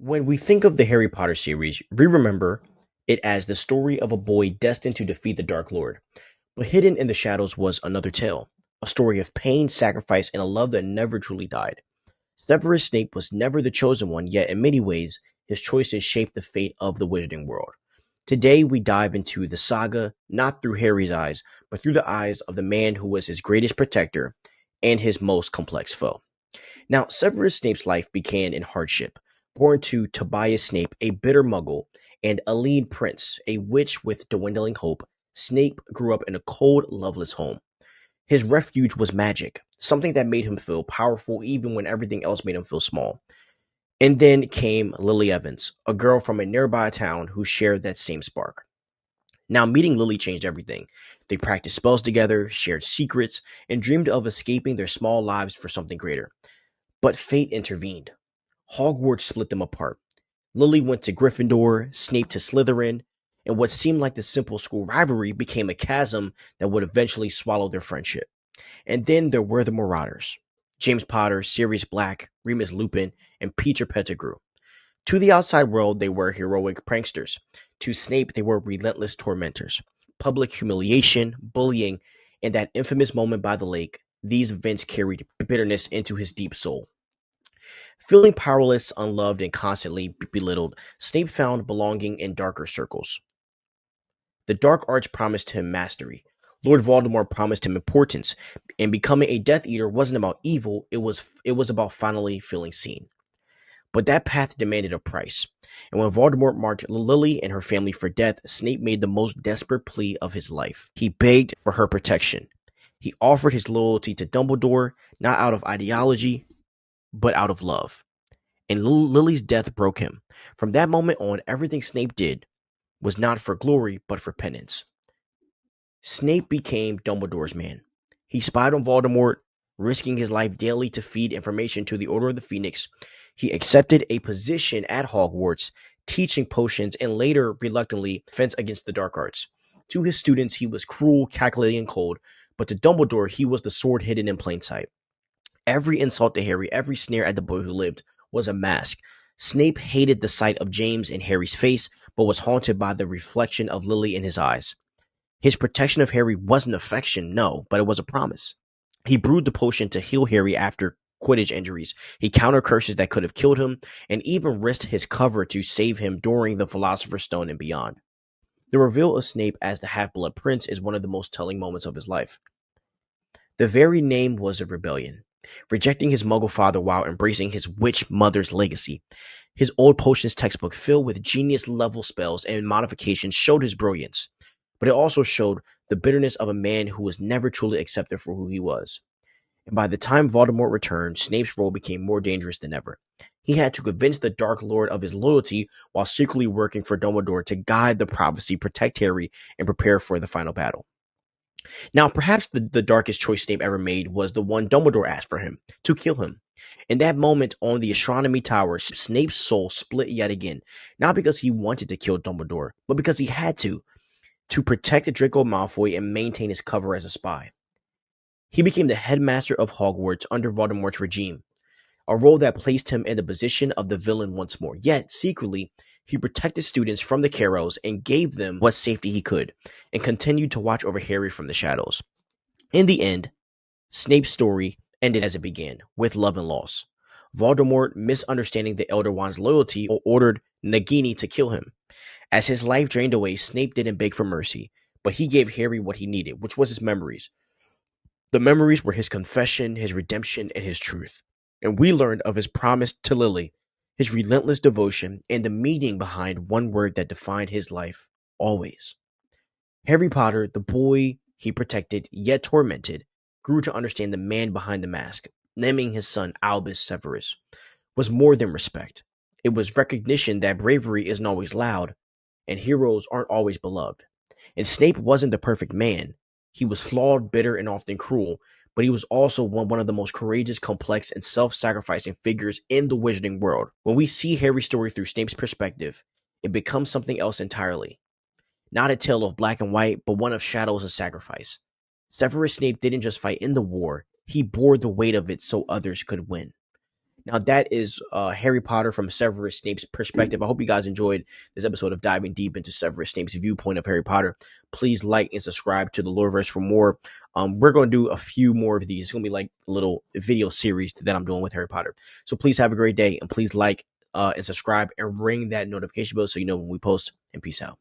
When we think of the Harry Potter series, we remember it as the story of a boy destined to defeat the Dark Lord. But hidden in the shadows was another tale, a story of pain, sacrifice, and a love that never truly died. Severus Snape was never the chosen one, yet in many ways, his choices shaped the fate of the wizarding world. Today, we dive into the saga not through Harry's eyes, but through the eyes of the man who was his greatest protector and his most complex foe. Now, Severus Snape's life began in hardship. Born to Tobias Snape, a bitter muggle, and Aline Prince, a witch with dwindling hope, Snape grew up in a cold, loveless home. His refuge was magic, something that made him feel powerful even when everything else made him feel small. And then came Lily Evans, a girl from a nearby town who shared that same spark. Now, meeting Lily changed everything. They practiced spells together, shared secrets, and dreamed of escaping their small lives for something greater. But fate intervened. Hogwarts split them apart. Lily went to Gryffindor, Snape to Slytherin, and what seemed like the simple school rivalry became a chasm that would eventually swallow their friendship. And then there were the Marauders. James Potter, Sirius Black, Remus Lupin, and Peter Pettigrew. To the outside world, they were heroic pranksters. To Snape, they were relentless tormentors. Public humiliation, bullying, and that infamous moment by the lake, these events carried bitterness into his deep soul. Feeling powerless, unloved, and constantly belittled, Snape found belonging in darker circles. The dark arts promised him mastery. Lord Voldemort promised him importance, and becoming a Death Eater wasn't about evil, it was about finally feeling seen. But that path demanded a price. And when Voldemort marked Lily and her family for death, Snape made the most desperate plea of his life. He begged for her protection. He offered his loyalty to Dumbledore, not out of ideology, but out of love. And Lily's death broke him. From that moment on, everything Snape did was not for glory, but for penance. Snape became Dumbledore's man. He spied on Voldemort, risking his life daily to feed information to the Order of the Phoenix. He accepted a position at Hogwarts, teaching potions and later, reluctantly, defense against the dark arts. To his students, he was cruel, calculating, and cold, but to Dumbledore, he was the sword hidden in plain sight. Every insult to Harry, every sneer at the boy who lived, was a mask. Snape hated the sight of James in Harry's face, but was haunted by the reflection of Lily in his eyes. His protection of Harry wasn't affection, no, but it was a promise. He brewed the potion to heal Harry after Quidditch injuries. He countered curses that could have killed him, and even risked his cover to save him during the Philosopher's Stone and beyond. The reveal of Snape as the Half-Blood Prince is one of the most telling moments of his life. The very name was a rebellion, rejecting his muggle father while embracing his witch mother's legacy. His old potions textbook, filled with genius level spells and modifications, showed his brilliance, but it also showed the bitterness of a man who was never truly accepted for who he was. And by the time Voldemort returned, Snape's role became more dangerous than ever. He had to convince the Dark Lord of his loyalty while secretly working for Dumbledore to guide the prophecy, protect Harry, and prepare for the final battle. Now, perhaps the darkest choice Snape ever made was the one Dumbledore asked for him, to kill him. In that moment on the Astronomy Tower, Snape's soul split yet again, not because he wanted to kill Dumbledore, but because he had to protect Draco Malfoy and maintain his cover as a spy. He became the headmaster of Hogwarts under Voldemort's regime, a role that placed him in the position of the villain once more. Yet, secretly, he protected students from the Carrows and gave them what safety he could, and continued to watch over Harry from the shadows. In the end, Snape's story ended as it began, with love and loss. Voldemort, misunderstanding the Elder Wand's loyalty, ordered Nagini to kill him. As his life drained away, Snape didn't beg for mercy, but he gave Harry what he needed, which was his memories. The memories were his confession, his redemption, and his truth. And we learned of his promise to Lily, his relentless devotion, and the meaning behind one word that defined his life: always. Harry Potter, the boy he protected yet tormented, grew to understand the man behind the mask. Naming his son Albus Severus was more than respect. It was recognition that bravery isn't always loud, and heroes aren't always beloved. And Snape wasn't the perfect man. He was flawed, bitter, and often cruel, but he was also one of the most courageous, complex, and self-sacrificing figures in the wizarding world. When we see Harry's story through Snape's perspective, it becomes something else entirely. Not a tale of black and white, but one of shadows and sacrifice. Severus Snape didn't just fight in the war, he bore the weight of it so others could win. Now that is Harry Potter from Severus Snape's perspective. I hope you guys enjoyed this episode of diving deep into Severus Snape's viewpoint of Harry Potter. Please like and subscribe to the Loreverse for more. We're going to do a few more of these. It's going to be like a little video series that I'm doing with Harry Potter. So please have a great day, and please like and subscribe and ring that notification bell so you know when we post. And peace out.